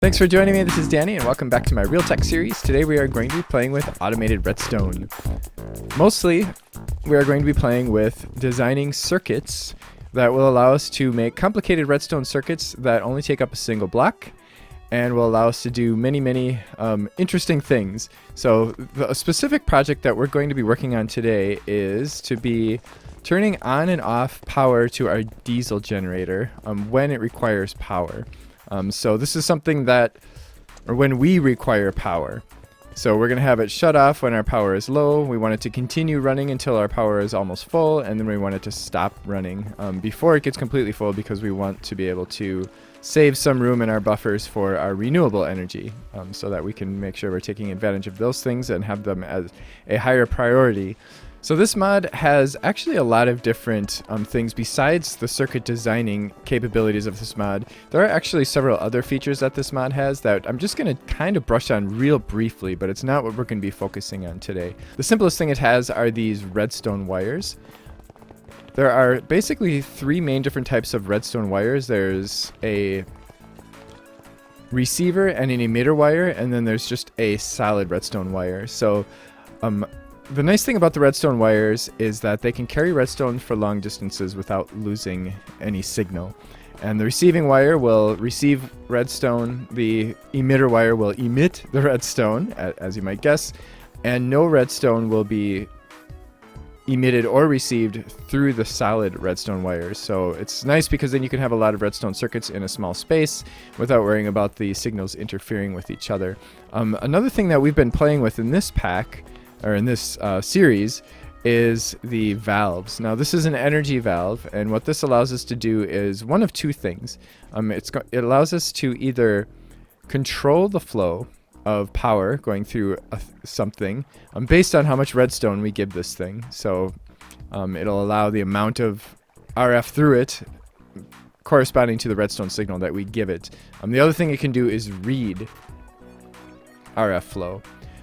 Thanks for joining me. This is Danny, and welcome back to my RealTech series. Today we are going to be playing with Automated Redstone. Mostly, we are going to be playing with designing circuits that will allow us to make complicated redstone circuits that only take up a single block and will allow us to do many interesting things. So the specific project that we're going to be working on today is to be turning on and off power to our diesel generator when it requires power. So this is something that, or when we require power. So we're going to have it shut off when our power is low. We want it to continue running until our power is almost full, and then we want it to stop running before it gets completely full, because we want to be able to save some room in our buffers for our renewable energy, so that we can make sure we're taking advantage of those things and have them as a higher priority. So this mod has actually a lot of different things besides the circuit designing capabilities of this mod. There are actually several other features that this mod has that I'm just going to kind of brush on real briefly, but it's not what we're going to be focusing on today. The simplest thing it has are these redstone wires. There are basically three main different types of redstone wires. There's a receiver and an emitter wire, and then there's just a solid redstone wire. So the nice thing about the redstone wires is that they can carry redstone for long distances without losing any signal. And the receiving wire will receive redstone, the emitter wire will emit the redstone, as you might guess, and no redstone will be emitted or received through the solid redstone wires. So it's nice because then you can have a lot of redstone circuits in a small space without worrying about the signals interfering with each other. Another thing that we've been playing with in this pack, or in this series, is the valves. Now this is an energy valve, and what this allows us to do is one of two things. It allows us to either control the flow of power going through something based on how much redstone we give this thing. So it'll allow the amount of RF through it corresponding to the redstone signal that we give it. The other thing it can do is read RF flow.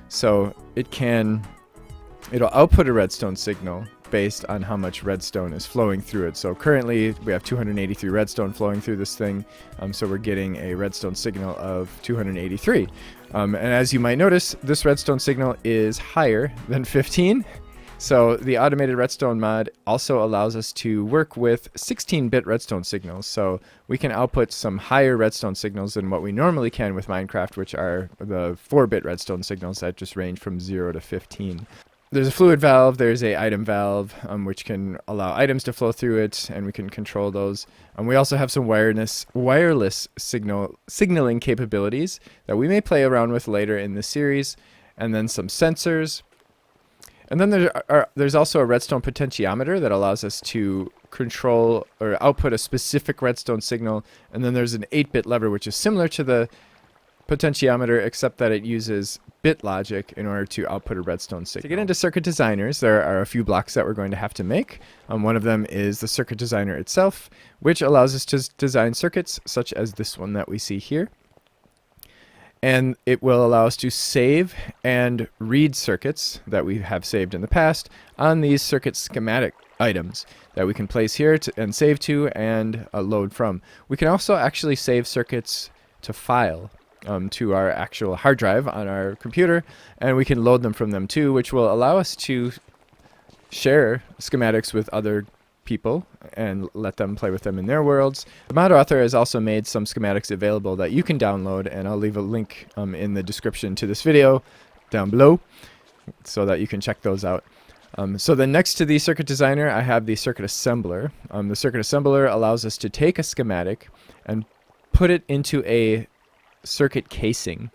So it'll output a redstone signal based on how much redstone is flowing through it. So currently we have 283 redstone flowing through this thing, so we're getting a redstone signal of 283. And as you might notice, this redstone signal is higher than 15. So the automated redstone mod also allows us to work with 16-bit redstone signals. So we can output some higher redstone signals than what we normally can with Minecraft, which are the 4-bit redstone signals that just range from 0 to 15. There's a fluid valve, there's a item valve, which can allow items to flow through it, and we can control those. We also have some wireless signaling capabilities that we may play around with later in the series, and then some sensors. And then there's also a redstone potentiometer that allows us to control or output a specific redstone signal. And then there's an 8-bit lever, which is similar to the potentiometer, except that it uses bit logic in order to output a redstone signal. To get into circuit designers, there are a few blocks that we're going to have to make. One of them is the circuit designer itself, which allows us to design circuits such as this one that we see here. And it will allow us to save and read circuits that we have saved in the past on these circuit schematic items that we can place here and save to and load from. We can also actually save circuits to file to our actual hard drive on our computer, and we can load them from them too, which will allow us to share schematics with other people and let them play with them in their worlds. The mod author has also made some schematics available that you can download, and I'll leave a link in the description to this video down below so that you can check those out. So then next to the circuit designer, I have the circuit assembler. The circuit assembler allows us to take a schematic and put it into a circuit casing.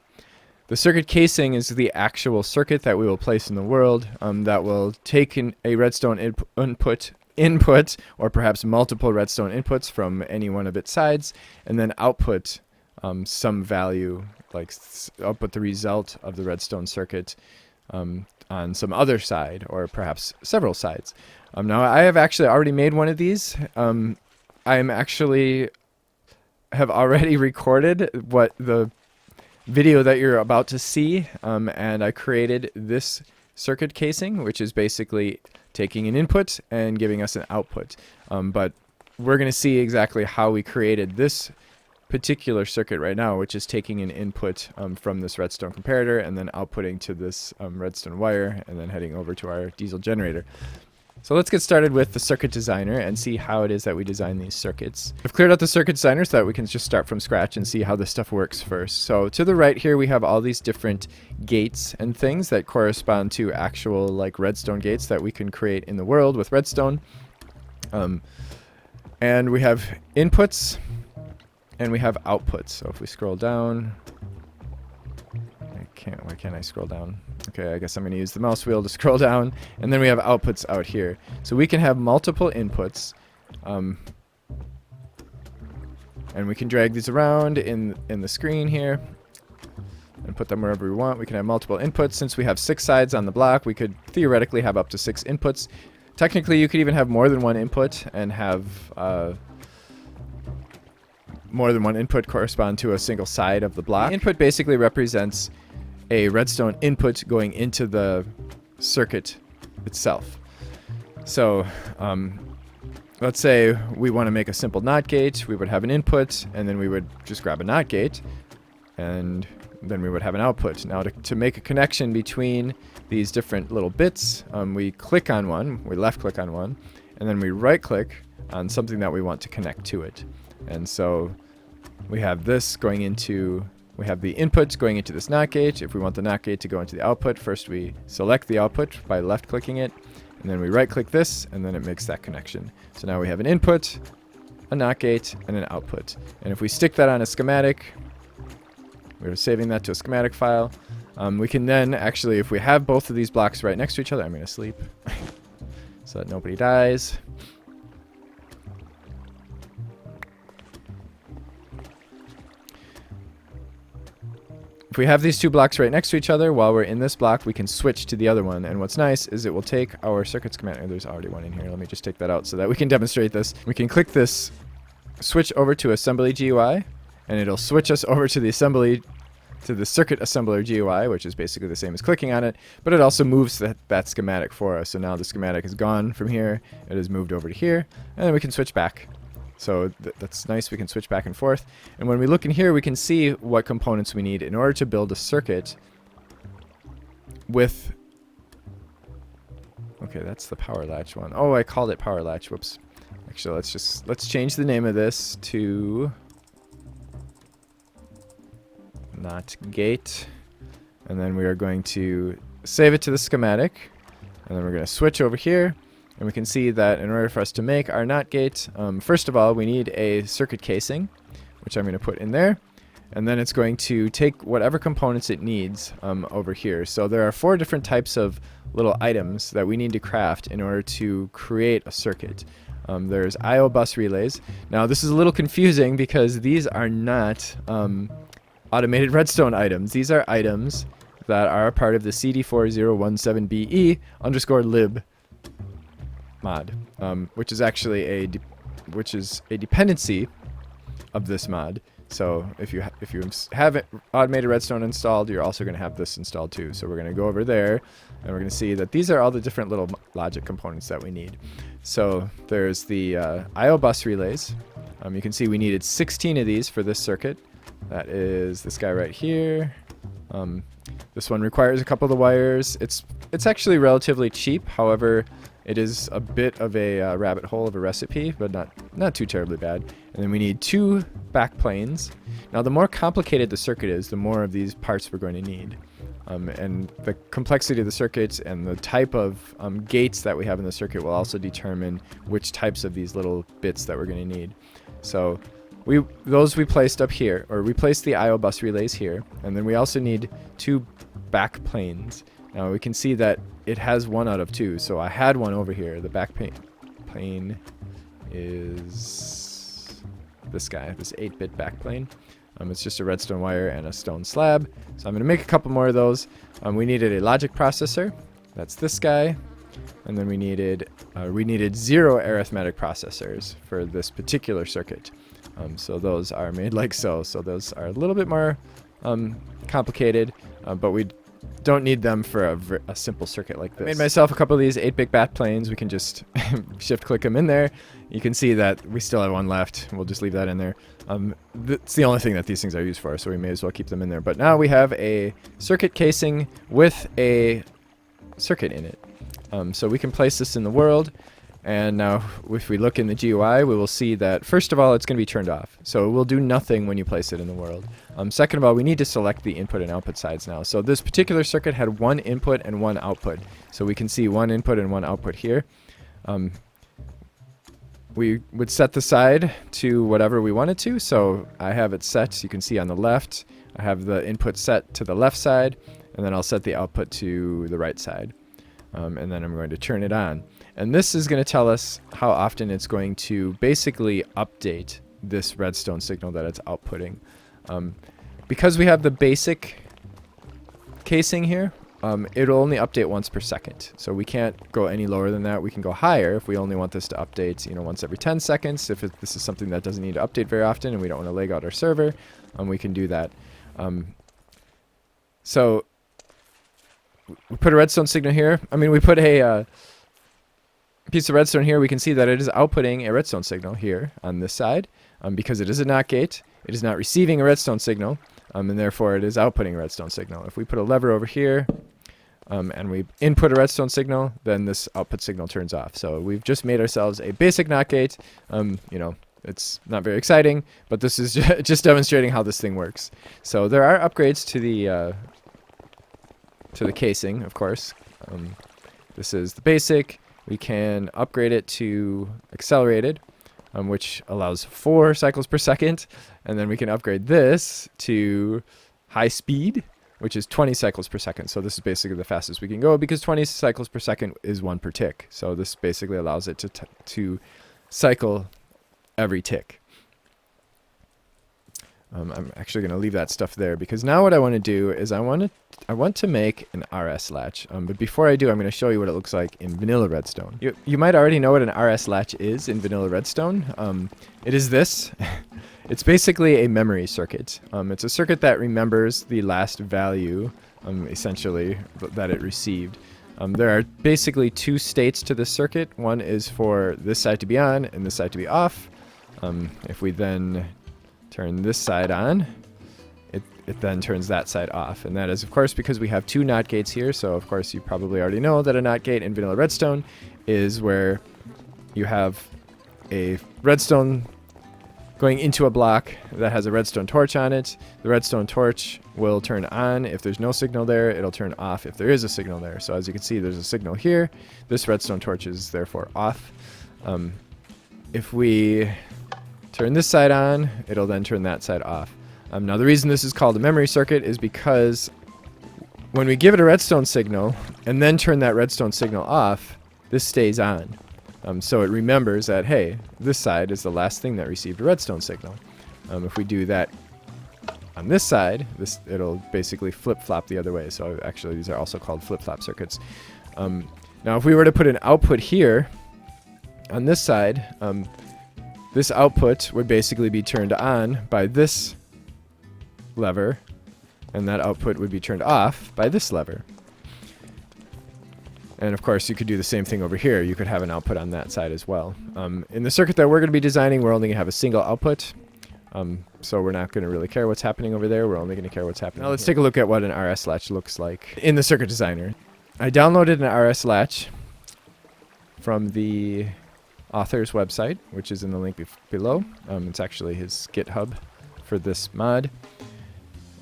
The circuit casing is the actual circuit that we will place in the world that will take in a redstone input, or perhaps multiple redstone inputs from any one of its sides, and then output some value, like output the result of the redstone circuit on some other side, or perhaps several sides. Now I have actually already made one of these. Have already recorded what the video that you're about to see, and I created this circuit casing, which is basically taking an input and giving us an output. But we're going to see exactly how we created this particular circuit right now, which is taking an input from this redstone comparator and then outputting to this redstone wire and then heading over to our diesel generator. So let's get started with the circuit designer and see how it is that we design these circuits. I've cleared out the circuit designer so that we can just start from scratch and see how this stuff works first. So to the right here, we have all these different gates and things that correspond to actual like redstone gates that we can create in the world with redstone. And we have inputs and we have outputs. So if we scroll down, why can't I scroll down? Okay, I guess I'm going to use the mouse wheel to scroll down. And then we have outputs out here. So we can have multiple inputs. And we can drag these around in the screen here and put them wherever we want. We can have multiple inputs. Since we have 6 sides on the block, we could theoretically have up to 6 inputs. Technically, you could even have more than one input and have more than one input correspond to a single side of the block. The input basically represents a redstone input going into the circuit itself. So let's say we want to make a simple NOT gate. We would have an input, and then we would just grab a NOT gate, and then we would have an output. Now to make a connection between these different little bits, we click on one, we left click on one, and then we right click on something that we want to connect to it. And so we have this going into, we have the inputs going into this NOT gate. If we want the NOT gate to go into the output, first we select the output by left clicking it, and then we right click this, and then it makes that connection. So now we have an input, a NOT gate, and an output. And if we stick that on a schematic, we're saving that to a schematic file. We can then actually, if we have both of these blocks right next to each other, I'm going to sleep so that nobody dies. If we have these two blocks right next to each other, while we're in this block, we can switch to the other one. And what's nice is it will take our circuit schematic. There's already one in here. Let me just take that out so that we can demonstrate this. We can click this switch over to assembly GUI, and it'll switch us over to the circuit assembler GUI, which is basically the same as clicking on it, but it also moves that schematic for us. So now the schematic is gone from here. It is moved over to here, and then we can switch back. So that's nice. We can switch back and forth. And when we look in here, we can see what components we need in order to build a circuit with... Okay, that's the power latch one. Oh, I called it power latch. Whoops. Actually, let's change the name of this to NOT gate. And then we are going to save it to the schematic. And then we're going to switch over here. And we can see that in order for us to make our NOT gate, first of all, we need a circuit casing, which I'm going to put in there. And then it's going to take whatever components it needs over here. So there are 4 different types of little items that we need to craft in order to create a circuit. There's I/O bus relays. Now, this is a little confusing because these are not automated redstone items. These are items that are a part of the CD4017BE _lib mod, which is actually a dependency of this mod. So if you have automated redstone installed, you're also going to have this installed too. So we're going to go over there, and we're going to see that these are all the different little logic components that we need. So there's the I/O bus relays. You can see we needed 16 of these for this circuit. That is this guy right here. This one requires a couple of the wires. It's actually relatively cheap. However, it is a bit of a rabbit hole of a recipe, but not too terribly bad. And then we need 2 back planes. Now, the more complicated the circuit is, the more of these parts we're going to need. And the complexity of the circuit and the type of gates that we have in the circuit will also determine which types of these little bits that we're going to need. So those we placed up here, or we placed the I/O bus relays here, and then we also need 2 back planes. Now we can see that it has 1 out of 2, so I had one over here. The back plane is this guy, this 8-bit back plane. It's just a redstone wire and a stone slab. So I'm going to make a couple more of those. We needed a logic processor. That's this guy. And then we needed 0 arithmetic processors for this particular circuit. So those are made like so. So those are a little bit more complicated, but we don't need them for a simple circuit like this. I made myself a couple of these 8-bit back planes. We can just shift click them in there. You can see that we still have one left. We'll just leave that in there. That's the only thing that these things are used for, so we may as well keep them in there. But now we have a circuit casing with a circuit in it. So we can place this in the world. And now if we look in the GUI, we will see that first of all, it's going to be turned off. So it will do nothing when you place it in the world. Second of all, we need to select the input and output sides now. So this particular circuit had one input and one output. So we can see one input and one output here. We would set the side to whatever we wanted to. So I have it set, you can see on the left, I have the input set to the left side, and then I'll set the output to the right side. And then I'm going to turn it on. And this is going to tell us how often it's going to basically update this redstone signal that it's outputting. Because we have the basic casing here, it'll only update once per second. So we can't go any lower than that. We can go higher if we only want this to update, once every 10 seconds. If this is something that doesn't need to update very often and we don't want to lag out our server, we can do that. So we put a redstone signal here. We put a piece of redstone here. We can see that it is outputting a redstone signal here on this side. Because it is a NOT gate, it is not receiving a redstone signal, and therefore it is outputting a redstone signal. If we put a lever over here, and we input a redstone signal, then this output signal turns off. So we've just made ourselves a basic NOT gate. It's not very exciting, but this is just demonstrating how this thing works. So there are upgrades to the casing, of course. This is the basic. We can upgrade it to accelerated, which allows 4 cycles per second. And then we can upgrade this to high speed, which is 20 cycles per second. So this is basically the fastest we can go because 20 cycles per second is 1 per tick. So this basically allows it to cycle every tick. I'm actually going to leave that stuff there because now what I want to do is I want to make an RS latch. But before I do, I'm going to show you what it looks like in vanilla redstone. You might already know what an RS latch is in vanilla redstone. It is this. It's basically a memory circuit. It's a circuit that remembers the last value, essentially, that it received. There are basically 2 states to this circuit. One is for this side to be on and this side to be off. If we then turn this side on, it then turns that side off. And that is, of course, because we have 2 NOT gates here. So, of course, you probably already know that a NOT gate in vanilla redstone is where you have a redstone going into a block that has a redstone torch on it. The redstone torch will turn on if there's no signal there. It'll turn off if there is a signal there. So as you can see, there's a signal here. This redstone torch is therefore off. If we turn this side on, it'll then turn that side off. Now the reason this is called a memory circuit is because when we give it a redstone signal and then turn that redstone signal off, this stays on. So it remembers that, hey, this side is the last thing that received a redstone signal. If we do that on this side, it'll basically flip-flop the other way. So actually these are also called flip-flop circuits. Now if we were to put an output here on this side, this output would basically be turned on by this lever, and that output would be turned off by this lever. And of course, you could do the same thing over here. You could have an output on that side as well. In the circuit that we're going to be designing, we're only going to have a single output. So we're not going to really care what's happening over there. We're only going to care what's happening. Now let's take a look at what an RS latch looks like in the circuit designer. I downloaded an RS latch from the author's website, which is in the link below. It's actually his GitHub for this mod,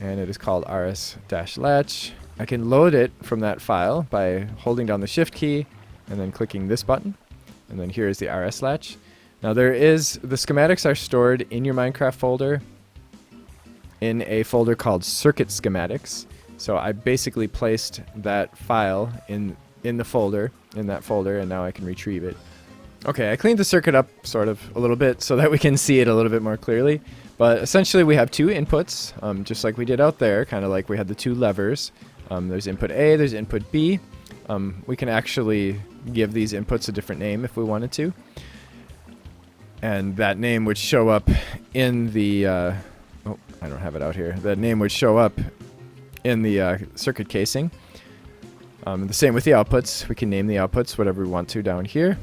and it is called RS-Latch. I can load it from that file by holding down the Shift key and then clicking this button, and then here is the RS latch. Now the schematics are stored in your Minecraft folder in a folder called Circuit Schematics. So I basically placed that file in that folder, and now I can retrieve it. Okay, I cleaned the circuit up sort of a little bit so that we can see it a little bit more clearly. But essentially we have 2 inputs, just like we did out there, kind of like we had the 2 levers. There's input A, there's input B. We can actually give these inputs a different name if we wanted to. And that name would show up in the... oh, I don't have it out here. That name would show up in the circuit casing. The same with the outputs. We can name the outputs whatever we want to down here.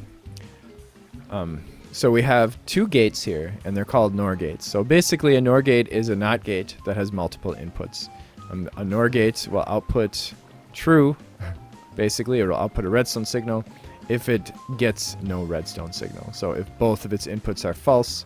So we have two gates here, and they're called NOR gates. So basically a NOR gate is a NOT gate that has multiple inputs. A NOR gate will output true. Basically, it will output a redstone signal if it gets no redstone signal. So if both of its inputs are false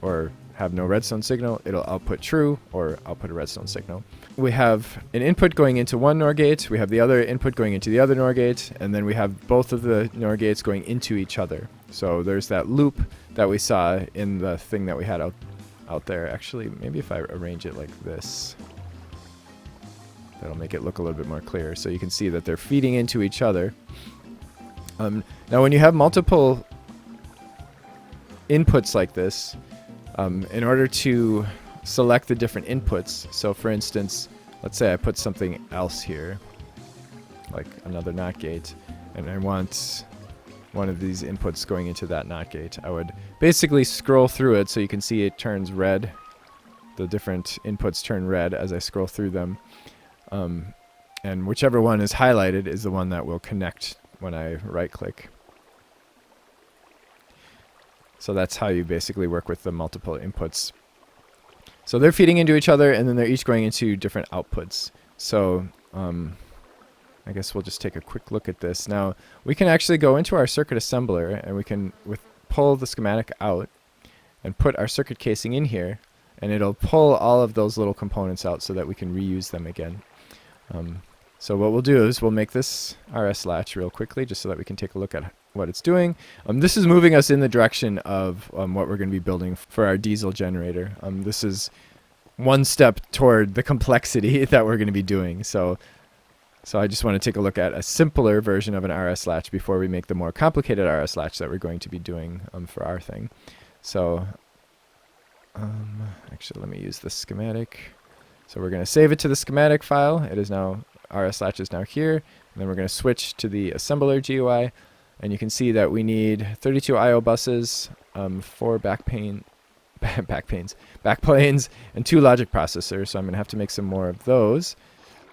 or have no redstone signal, it'll output true or output a redstone signal. We have an input going into one NOR gate, we have the other input going into the other NOR gate, and then we have both of the NOR gates going into each other. So there's that loop that we saw in the thing that we had out there. Actually, maybe if I arrange it like this, that'll make it look a little bit more clear. So you can see that they're feeding into each other. Now when you have multiple inputs like this, in order to select the different inputs, so for instance, let's say I put something else here, like another NOT gate, and I want one of these inputs going into that NOT gate, I would basically scroll through it so you can see it turns red. The different inputs turn red as I scroll through them. And whichever one is highlighted is the one that will connect when I right click. So that's how you basically work with the multiple inputs. So they're feeding into each other, and then they're each going into different outputs. So I guess we'll just take a quick look at this. Now we can actually go into our circuit assembler, and we can pull the schematic out and put our circuit casing in here, and it'll pull all of those little components out so that we can reuse them again. So what we'll do is we'll make this RS latch real quickly just so that we can take a look at what it's doing. This is moving us in the direction of what we're going to be building for our diesel generator. This is one step toward the complexity that we're going to be doing. So I just want to take a look at a simpler version of an RS latch before we make the more complicated RS latch that we're going to be doing for our thing. So actually, let me use the schematic. So we're going to save it to the schematic file. It is now, RS latch is now here. And then we're going to switch to the assembler GUI. And you can see that we need 32 I/O buses, 4 backplanes, and 2 logic processors. So I'm going to have to make some more of those.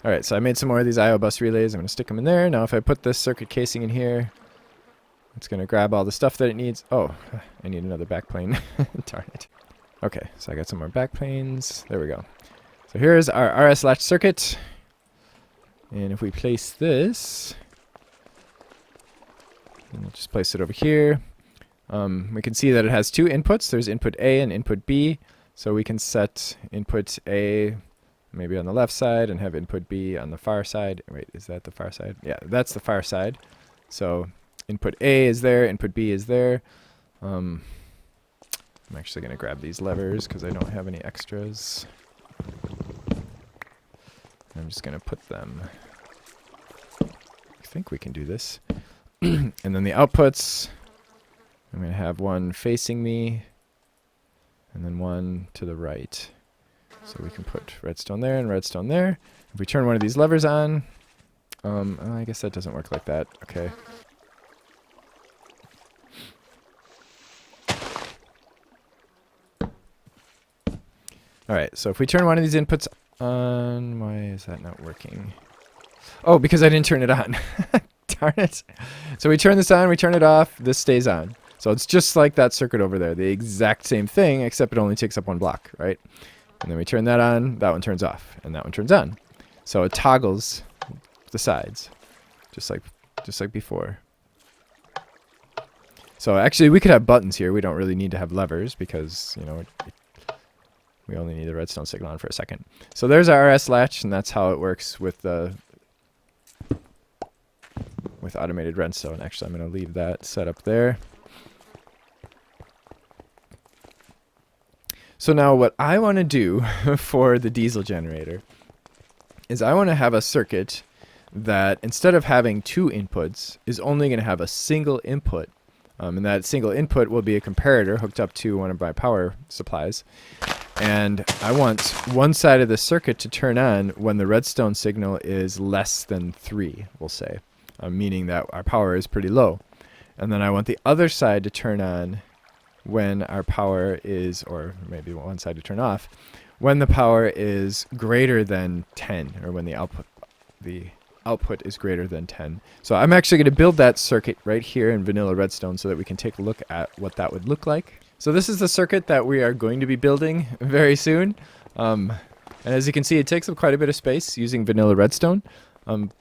All right, so I made some more of these I/O bus relays. I'm going to stick them in there. Now if I put this circuit casing in here, it's going to grab all the stuff that it needs. Oh, I need another backplane. Darn it. Okay, so I got some more backplanes. There we go. So here's our RS latch circuit. And if we place this, and we'll just place it over here, we can see that it has 2 inputs. There's input A and input B. So we can set input A maybe on the left side and have input B on the far side. Wait, is that the far side? Yeah, that's the far side. So input A is there, input B is there. I'm actually going to grab these levers because I don't have any extras. I'm just going to put them, I think we can do this. And then the outputs, I'm going to have one facing me and then one to the right. So we can put redstone there and redstone there. If we turn one of these levers on, oh, I guess that doesn't work like that. Okay. All right, so if we turn one of these inputs on, why is that not working? Oh, because I didn't turn it on. Darn it. So we turn this on, we turn it off, this stays on. So it's just like that circuit over there, the exact same thing, except it only takes up one block, right? And then we turn that on, that one turns off, and that one turns on. So it toggles the sides, just like before. So actually, we could have buttons here. We don't really need to have levers because, you know, we only need the redstone signal on for a second. So there's our RS latch, and that's how it works with automated redstone. Actually, I'm going to leave that set up there. So now what I want to do for the diesel generator is I want to have a circuit that instead of having 2 inputs is only going to have a single input. And that single input will be a comparator hooked up to one of my power supplies. And I want one side of the circuit to turn on when the redstone signal is less than 3, we'll say, meaning that our power is pretty low. And then I want the other side to turn on when our power is, or maybe one side to turn off, when the power is greater than 10, or when the output is greater than 10. So I'm actually going to build that circuit right here in vanilla redstone so that we can take a look at what that would look like. So this is the circuit that we are going to be building very soon. And as you can see, it takes up quite a bit of space using vanilla redstone.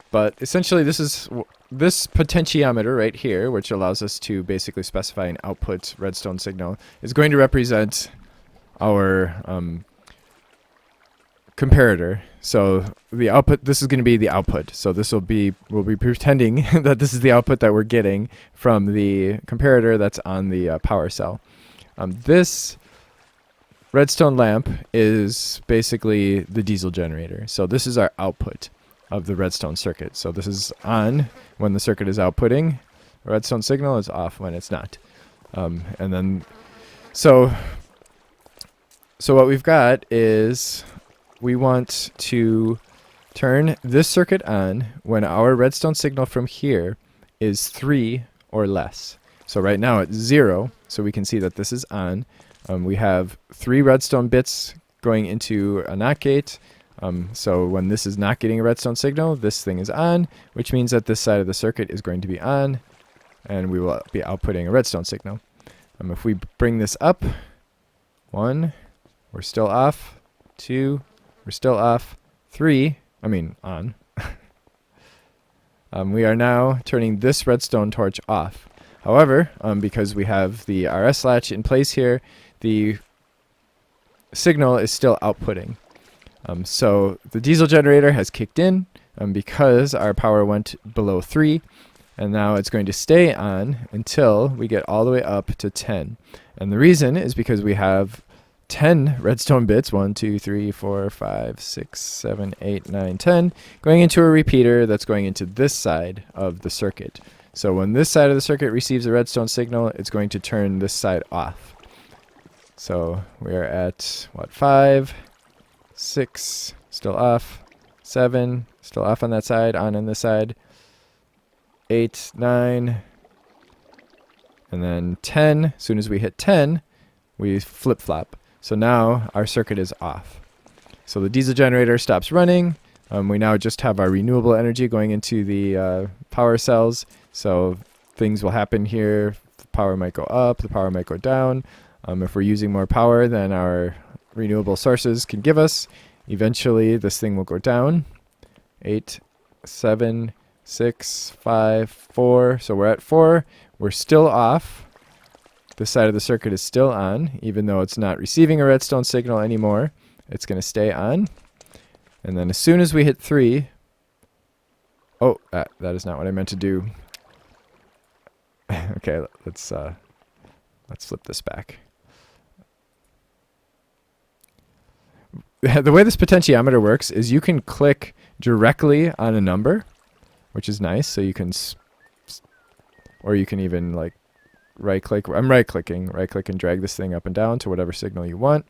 But essentially this is this potentiometer right here, which allows us to basically specify an output redstone signal, is going to represent our comparator. So the output, this is going to be the output. So this will be, we'll be pretending that this is the output that we're getting from the comparator that's on the power cell. This redstone lamp is basically the diesel generator. So this is our output of the redstone circuit. So this is on when the circuit is outputting. The redstone signal is off when it's not. And then, so what we've got is we want to turn this circuit on when our redstone signal from here is 3 or less. So right now it's 0, so we can see that this is on. We have 3 redstone bits going into a NOT gate. So when this is not getting a redstone signal, this thing is on, which means that this side of the circuit is going to be on, and we will be outputting a redstone signal. If we bring this up, 1, we're still off, 2, we're still off, 3, on. We are now turning this redstone torch off. However, because we have the RS latch in place here, the signal is still outputting. So the diesel generator has kicked in because our power went below 3, and now it's going to stay on until we get all the way up to 10. And the reason is because we have 10 redstone bits, 1, 2, 3, 4, 5, 6, 7, 8, 9, 10, going into a repeater that's going into this side of the circuit. So when this side of the circuit receives a redstone signal, it's going to turn this side off. So we're at, 5, 6, still off, 7, still off on that side, on this side, 8, 9, and then 10. As soon as we hit 10, we flip-flop. So now our circuit is off. So the diesel generator stops running. We now just have our renewable energy going into the power cells. So things will happen here. The power might go up, the power might go down. If we're using more power than our renewable sources can give us, eventually this thing will go down. 8, 7, 6, 5, 4. So we're at 4. We're still off. This side of the circuit is still on, even though it's not receiving a redstone signal anymore. It's going to stay on. And then as soon as we hit 3, oh, that is not what I meant to do. Okay, let's flip this back. The way this potentiometer works is you can click directly on a number, which is nice. So you can, or you can even like right click. I'm right click and drag this thing up and down to whatever signal you want.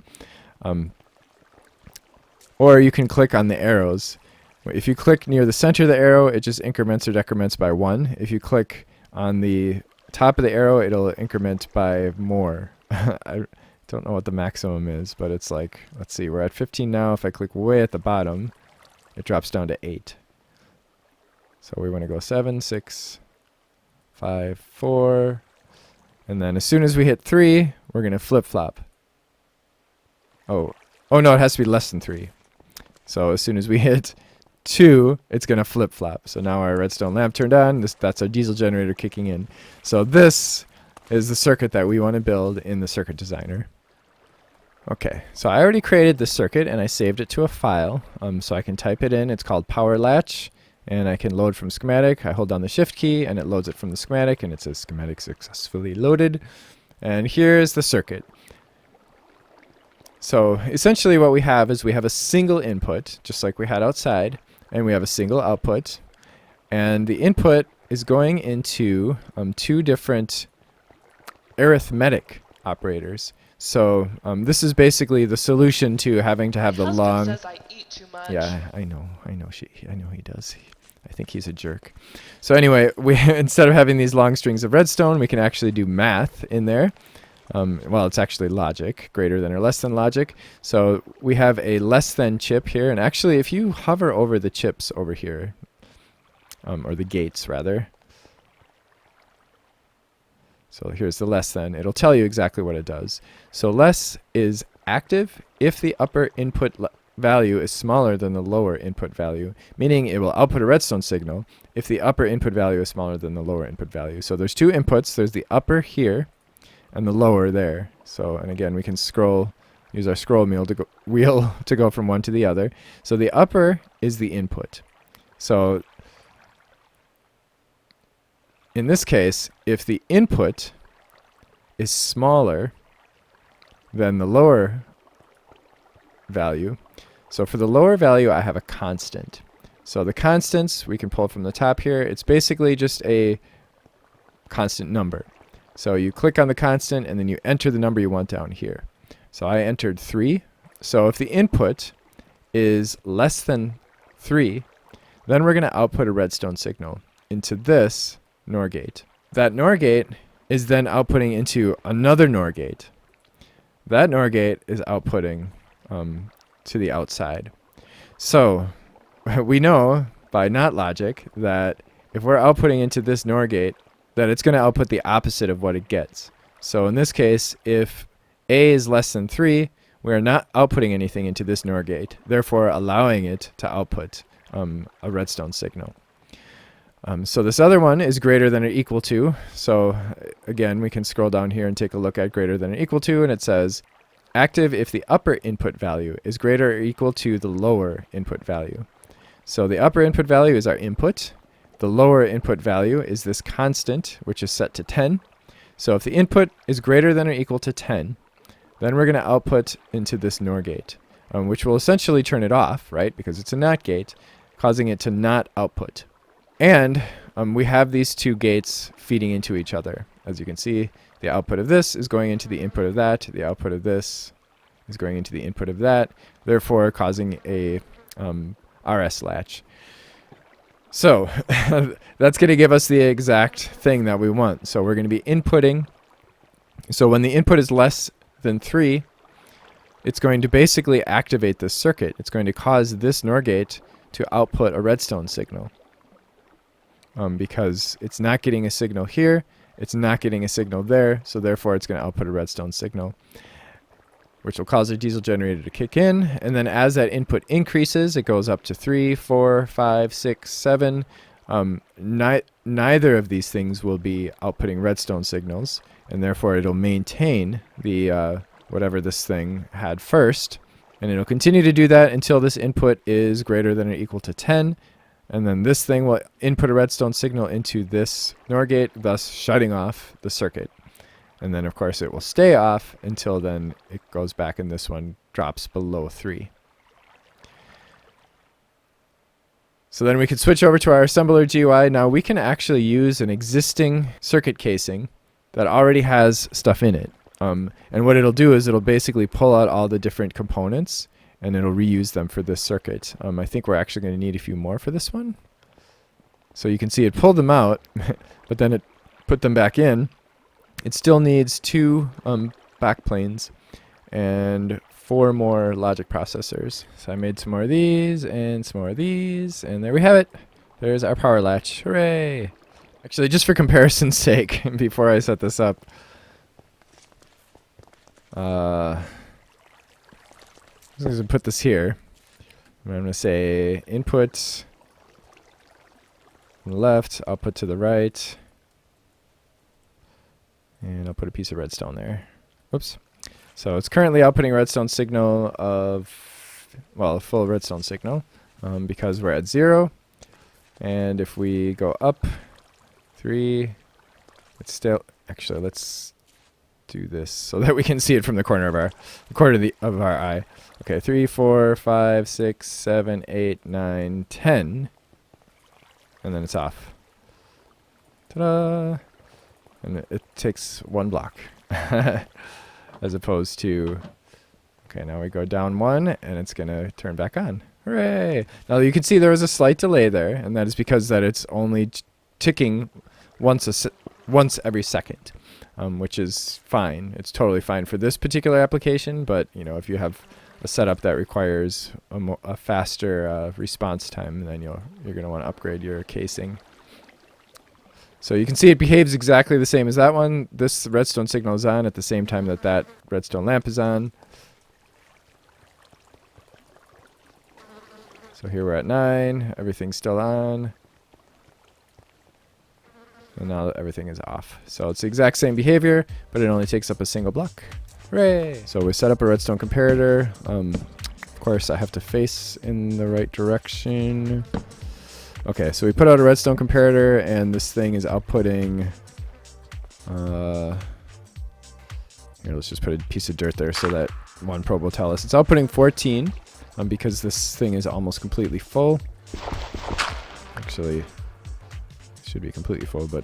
Or you can click on the arrows. If you click near the center of the arrow, it just increments or decrements by 1. If you click on the top of the arrow, it'll increment by more. I don't know what the maximum is, but it's like, let's see, we're at 15 now. If I click way at the bottom, it drops down to 8. So we want to go 7, 6, 5, 4. And then as soon as we hit 3, we're going to flip-flop. Oh no, it has to be less than 3. So as soon as we hit 2, it's going to flip-flop. So now our redstone lamp turned on. That's our diesel generator kicking in. So this is the circuit that we want to build in the circuit designer. Okay, so I already created this circuit and I saved it to a file. So I can type it in. It's called Power Latch, and I can load from schematic. I hold down the shift key and it loads it from the schematic, and it says schematic successfully loaded. And here's the circuit. So essentially what we have is we have a single input, just like we had outside, and we have a single output. And the input is going into 2 different arithmetic operaters. So this is basically the solution to having to have the long. Says I eat too much. Yeah, I know he does. I think he's a jerk. So anyway, we instead of having these long strings of redstone, we can actually do math in there. Well, it's actually logic, greater than or less than logic. So we have a less than chip here. And actually, if you hover over the chips over here, or the gates rather, so here's the less than, it'll tell you exactly what it does. So less is active if the upper input value is smaller than the lower input value, meaning it will output a redstone signal if the upper input value is smaller than the lower input value. So there's two inputs. There's the upper here and the lower there. So, and again, we can use our scroll wheel to go from one to the other. So the upper is the input. So in this case, if the input is smaller than the lower value, so for the lower value, I have a constant. So the constants we can pull from the top here. It's basically just a constant number. So you click on the constant and then you enter the number you want down here. So I entered 3. So if the input is less than 3, then we're going to output a redstone signal into this NOR gate. That NOR gate is then outputting into another NOR gate. That NOR gate is outputting to the outside. So we know by not logic that if we're outputting into this NOR gate, that it's going to output the opposite of what it gets. So in this case, if A is less than 3, we are not outputting anything into this NOR gate, therefore allowing it to output a redstone signal. So this other one is greater than or equal to. So again, we can scroll down here and take a look at greater than or equal to, and it says active if the upper input value is greater or equal to the lower input value. So the upper input value is our input. The lower input value is this constant, which is set to 10. So if the input is greater than or equal to 10, then we're going to output into this NOR gate, which will essentially turn it off, right? Because it's a NOT gate, causing it to not output. And we have these two gates feeding into each other. As you can see, the output of this is going into the input of that. The output of this is going into the input of that, therefore causing a RS latch. So that's going to give us the exact thing that we want. So we're going to be inputting. So when the input is less than 3, it's going to basically activate this circuit. It's going to cause this NOR gate to output a redstone signal. Because it's not getting a signal here, it's not getting a signal there, so therefore it's going to output a redstone signal, which will cause a diesel generator to kick in. And then as that input increases, it goes up to 3, 4, 5, 6, 7. Neither of these things will be outputting redstone signals, and therefore it'll maintain the whatever this thing had first, and it'll continue to do that until this input is greater than or equal to 10. And then this thing will input a redstone signal into this NOR gate, thus shutting off the circuit. And then, of course, it will stay off until then it goes back and this one drops below 3. So then we can switch over to our assembler GUI. Now we can actually use an existing circuit casing that already has stuff in it. And what it'll do is it'll basically pull out all the different components and it'll reuse them for this circuit. I think we're actually going to need a few more for this one. So you can see it pulled them out, but then it put them back in. It still needs 2 backplanes and 4 more logic processors. So I made some more of these and some more of these, and there we have it. There's our power latch. Hooray! Actually, just for comparison's sake, before I set this up, I'm going to put this here. I'm going to say input on the left, output to the right, and I'll put a piece of redstone there. Whoops. So it's currently outputting a redstone signal of, well, a full redstone signal because we're at 0. And if we go up 3, it's still, actually, let's do this so that we can see it from the corner of our eye. Okay, 3, 4, 5, 6, 7, 8, 9, 10. And then it's off. Ta-da! And it takes 1 block. As opposed to, okay, now we go down 1 and it's going to turn back on. Hooray! Now you can see there was a slight delay there, and that is because that it's only ticking once once every second, which is fine. It's totally fine for this particular application, but you know, if you have a setup that requires a faster response time, then you're going to want to upgrade your casing. So you can see it behaves exactly the same as that one. This redstone signal is on at the same time that that redstone lamp is on. So here we're at 9, everything's still on. And now everything is off. So it's the exact same behavior, but it only takes up a single block. Hooray! So we set up a redstone comparator. Of course, I have to face in the right direction. Okay, so we put out a redstone comparator, and this thing is outputting... here, let's just put a piece of dirt there so that one probe will tell us. It's outputting 14, because this thing is almost completely full. Actually, it should be completely full, but...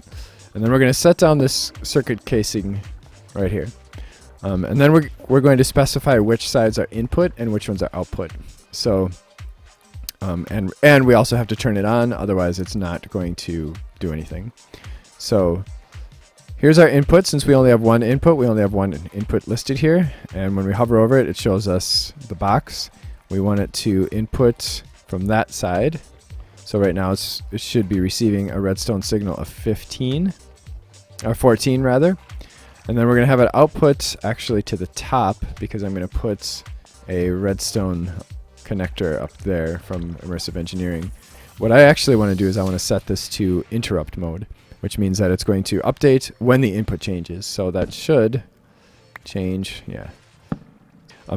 And then we're going to set down this circuit casing right here. And then we're going to specify which sides are input and which ones are output. So... and we also have to turn it on, otherwise it's not going to do anything. So here's our input. Since we only have one input, we only have one input listed here. And when we hover over it, it shows us the box. We want it to input from that side. So right now it should be receiving a redstone signal of 15, or 14 rather. And then we're going to have it output actually to the top, because I'm going to put a redstone connector up there from Immersive Engineering. What I actually want to do is I want to set this to interrupt mode, which means that it's going to update when the input changes. So that should change, yeah.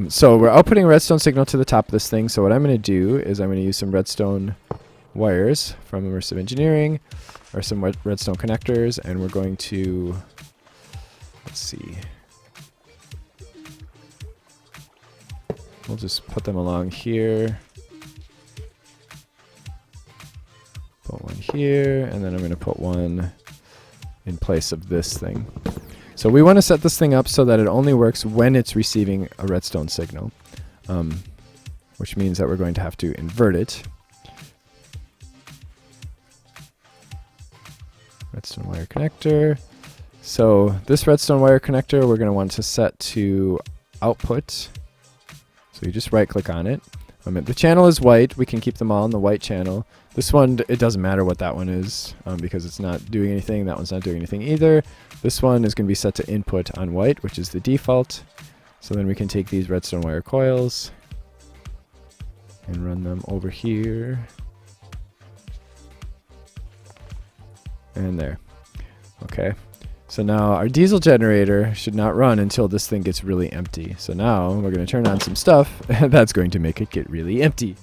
So we're outputting a redstone signal to the top of this thing. So what I'm going to do is I'm going to use some redstone wires from Immersive Engineering, or some redstone connectors, and we're going to, let's see, we'll just put them along here. Put one here, and then I'm going to put one in place of this thing. So we want to set this thing up so that it only works when it's receiving a redstone signal, which means that we're going to have to invert it. Redstone wire connector. So this redstone wire connector we're going to want to set to output. So you just right click on it. The channel is white. We can keep them all in the white channel. This one, it doesn't matter what that one is, because it's not doing anything. That one's not doing anything either. This one is going to be set to input on white, which is the default. So then we can take these redstone wire coils and run them over here. And there. Okay. So now our diesel generator should not run until this thing gets really empty. So now we're going to turn on some stuff, and that's going to make it get really empty.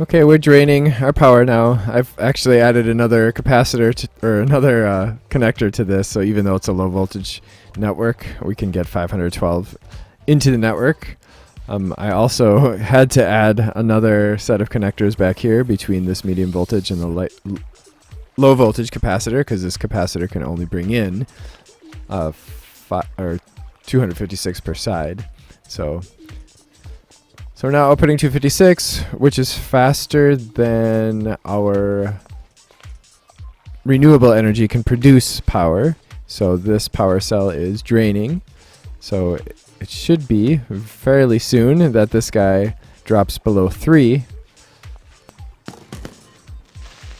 Okay, we're draining our power now. I've actually added another capacitor or another connector to this, so even though it's a low voltage network, we can get 512 into the network. I also had to add another set of connectors back here between this medium voltage and the low voltage capacitor, because this capacitor can only bring in 256 per side. So we're now outputting 256, which is faster than our renewable energy can produce power. So this power cell is draining. So it should be fairly soon that this guy drops below 3.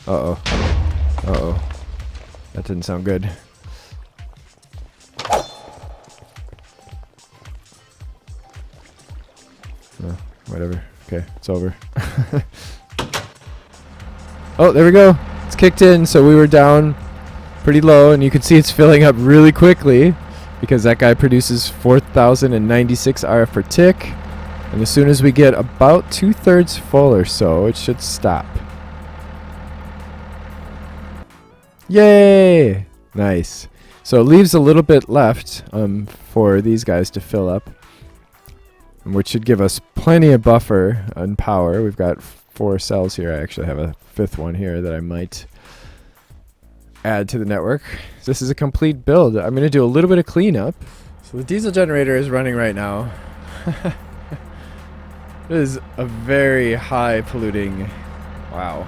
Uh-oh. Uh-oh. That didn't sound good. Whatever. Okay, it's over. Oh, there we go. It's kicked in. So we were down pretty low, and you can see it's filling up really quickly because that guy produces 4,096 RF per tick. And as soon as we get about 2/3 full or so, it should stop. Yay! Nice. So it leaves a little bit left for these guys to fill up, which should give us plenty of buffer on power. We've got 4 cells here. I actually have a 5th one here that I might add to the network. This is a complete build. I'm going to do a little bit of cleanup. So the diesel generator is running right now. It is a very high polluting... Wow.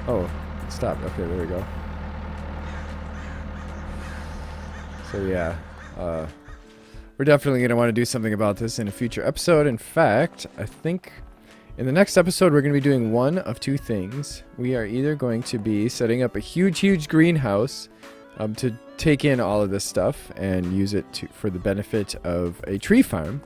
Oh, stop. Okay, there we go. So yeah, we're definitely going to want to do something about this in a future episode. In fact, I think in the next episode, we're going to be doing one of two things. We are either going to be setting up a huge greenhouse to take in all of this stuff and use it for the benefit of a tree farm.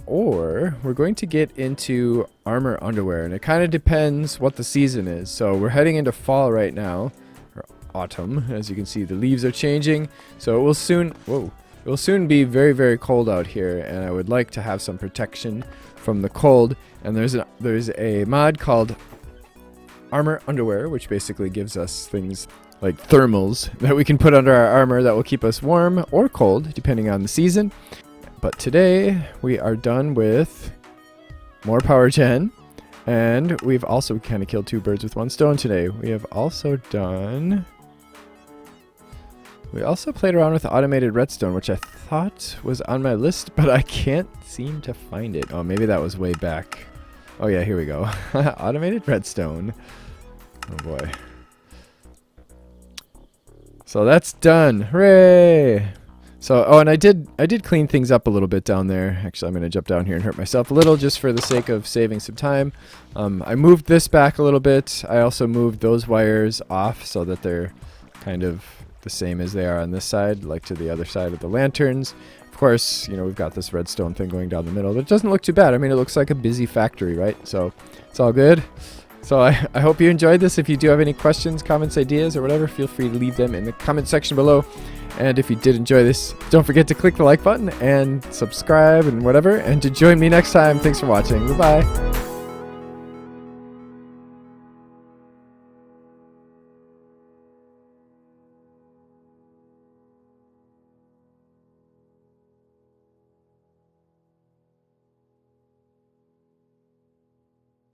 Or we're going to get into armor underwear, and it kind of depends what the season is. So we're heading into fall right now, or autumn. As you can see, the leaves are changing. So it will soon be very cold out here, and I would like to have some protection from the cold. And there's a mod called Armor Underwear, which basically gives us things like thermals that we can put under our armor that will keep us warm or cold, depending on the season. But today we are done with more power gen, and we've also kind of killed two birds with one stone today. We also played around with automated redstone, which I thought was on my list, but I can't seem to find it. Oh, maybe that was way back. Oh yeah, here we go. Automated redstone. Oh boy. So that's done. Hooray! So, oh, and I did clean things up a little bit down there. Actually, I'm going to jump down here and hurt myself a little just for the sake of saving some time. I moved this back a little bit. I also moved those wires off so that they're kind of the same as they are on this side, like to the other side of the lanterns. Of course, you know, we've got this redstone thing going down the middle, but it doesn't look too bad. I mean, it looks like a busy factory, right? So it's all good. So I hope you enjoyed this. If you do have any questions, comments, ideas, or whatever, feel free to leave them in the comment section below. And if you did enjoy this, don't forget to click the like button and subscribe and whatever. And to join me next time, thanks for watching. Goodbye.